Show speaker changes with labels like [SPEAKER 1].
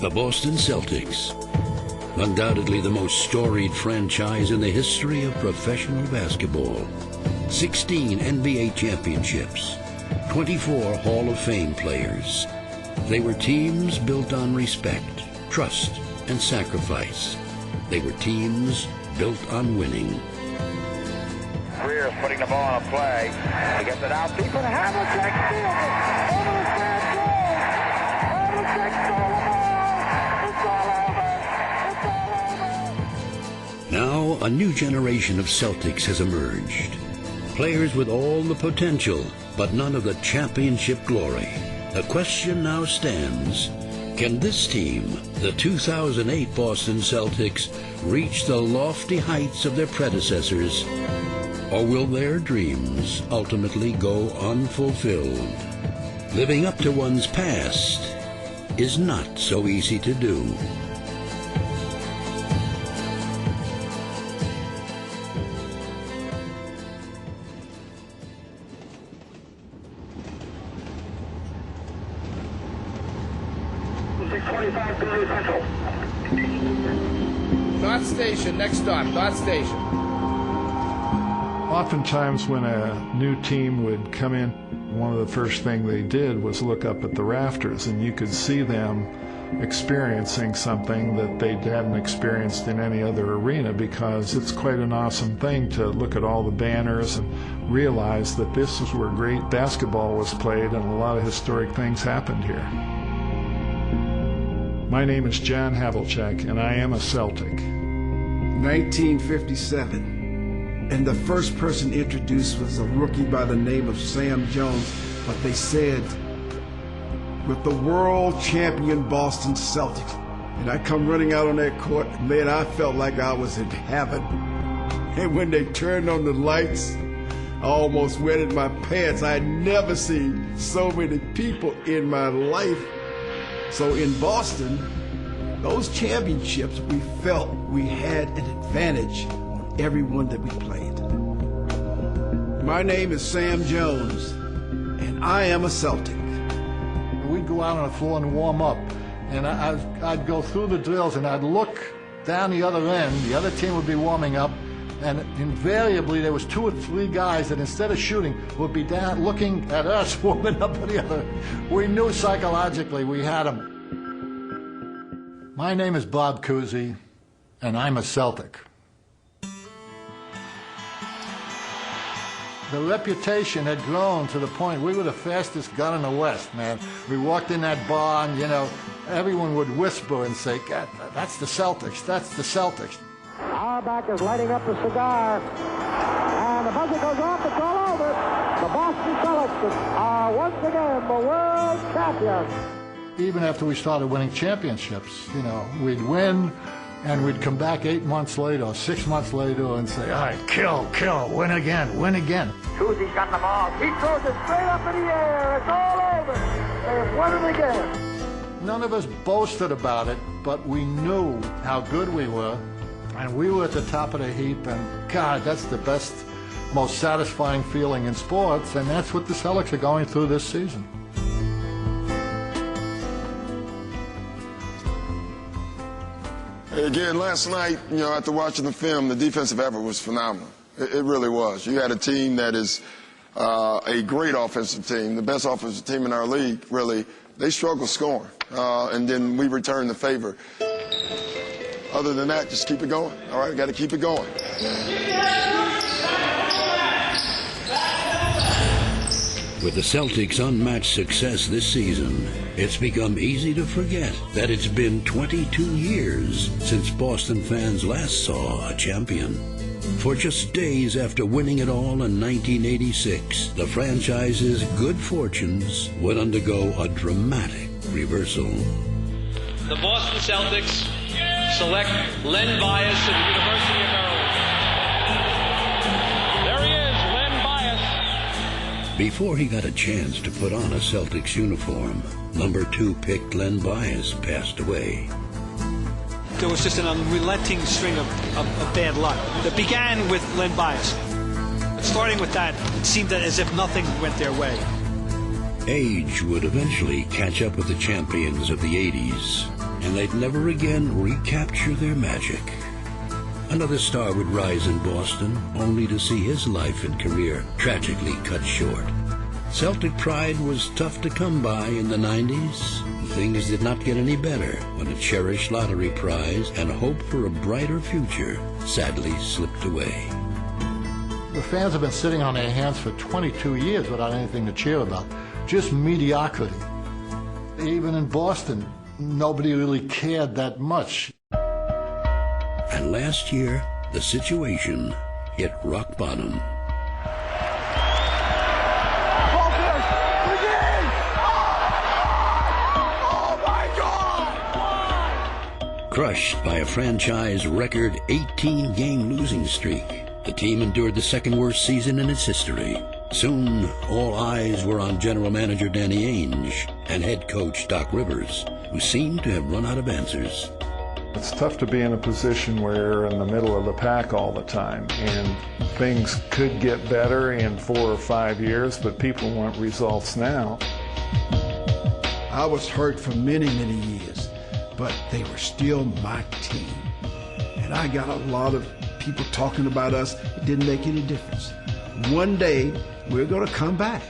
[SPEAKER 1] The Boston Celtics, undoubtedly the most storied franchise in the history of professional basketball. 16 NBA championships, 24 Hall of Fame players. They were teams built on respect, trust, and sacrifice. They were teams built on winning.
[SPEAKER 2] Greer's putting the ball on a play. He gets it out deep, and Havlicek steals it over the stand goal. Havlicek stole the ball. It's all over. It's all over.
[SPEAKER 1] Now, a new generation of Celtics has emerged. Players with all the potential, but none of the championship glory. The question now stands, can this team, the 2008 Boston Celtics, reach the lofty heights of their predecessors? Or will their dreams ultimately go unfulfilled? Living up to one's past is not so easy to do.
[SPEAKER 3] Dot Station, next stop, Dot Station.
[SPEAKER 4] Oftentimes when a new team would come in, one of the first things they did was look up at the rafters, and you could see them experiencing something that they hadn't experienced in any other arena, because it's quite an awesome thing to look at all the banners and realize that this is where great basketball was played and a lot of historic things happened here. My name is John Havlicek, and I am a Celtic.
[SPEAKER 5] 1957, and the first person introduced was a rookie by the name of Sam Jones, but they said, with the world champion Boston Celtics. And I come running out on that court, man, I felt like I was in heaven. And when they turned on the lights, I almost wetted my pants. I had never seen so many people in my life. So in Boston, those championships, we felt we had an advantage on everyone that we played. My name is Sam Jones, and I am a Celtic.
[SPEAKER 4] We'd go out on the floor and warm up, and I'd go through the drills, and I'd look down the other end. The other team would be warming up, and invariably there was 2 or 3 guys that instead of shooting would be down looking at us warming up at the other. We knew psychologically we had them. My name is Bob Cousy, and I'm a Celtic. The reputation had grown to the point we were the fastest gun in the West, man. We walked in that bar and, you know, everyone would whisper and say, God, that's the Celtics, that's the Celtics.
[SPEAKER 2] Auerbach is lighting up the cigar, and the buzzer goes off, it's all over. The Boston Celtics are once again the world champions.
[SPEAKER 4] Even after we started winning championships, you know, we'd win, and we'd come back 8 months later or 6 months later and say, all right, kill, win again, win again.
[SPEAKER 2] Cousy's got the ball. He throws it straight up in the air. It's all over. They've won it again.
[SPEAKER 4] None of us boasted about it, but we knew how good we were, and we were at the top of the heap, and God, that's the best, most satisfying feeling in sports, and that's what the Celtics are going through this season.
[SPEAKER 6] Again, last night, you know, after watching the film, the defensive effort was phenomenal. It really was. You had a team that is a great offensive team, the best offensive team in our league, really. They struggle scoring, and then we return the favor. Other than that, just keep it going. All right, got to keep it going.
[SPEAKER 1] With the Celtics' unmatched success this season, it's become easy to forget that it's been 22 years since Boston fans last saw a champion. For just days after winning it all in 1986, the franchise's good fortunes would undergo a dramatic reversal.
[SPEAKER 7] The Boston Celtics select Len Bias of the University of Maryland. There he is, Len Bias.
[SPEAKER 1] Before he got a chance to put on a Celtics uniform, number 2 pick Len Bias passed away.
[SPEAKER 8] There was just an unrelenting string of bad luck that began with Len Bias. Starting with that, it seemed as if nothing went their way.
[SPEAKER 1] Age would eventually catch up with the champions of the 80s, and they'd never again recapture their magic. Another star would rise in Boston, only to see his life and career tragically cut short. Celtic pride was tough to come by in the 90s. Things did not get any better when a cherished lottery prize and hope for a brighter future sadly slipped away.
[SPEAKER 4] The fans have been sitting on their hands for 22 years without anything to cheer about. Just mediocrity. Even in Boston, nobody really cared that much.
[SPEAKER 1] And last year, the situation hit rock bottom. Crushed by a franchise record 18-game losing streak, the team endured the second worst season in its history. Soon, all eyes were on general manager Danny Ainge and head coach Doc Rivers, who seemed to have run out of answers.
[SPEAKER 9] It's tough to be in a position where you're in the middle of the pack all the time, and things could get better in 4 or 5 years, but people want results now.
[SPEAKER 5] I was hurt for many, many years, but they were still my team. And I got a lot of people talking about us. It didn't make any difference. One day, we're going to come back.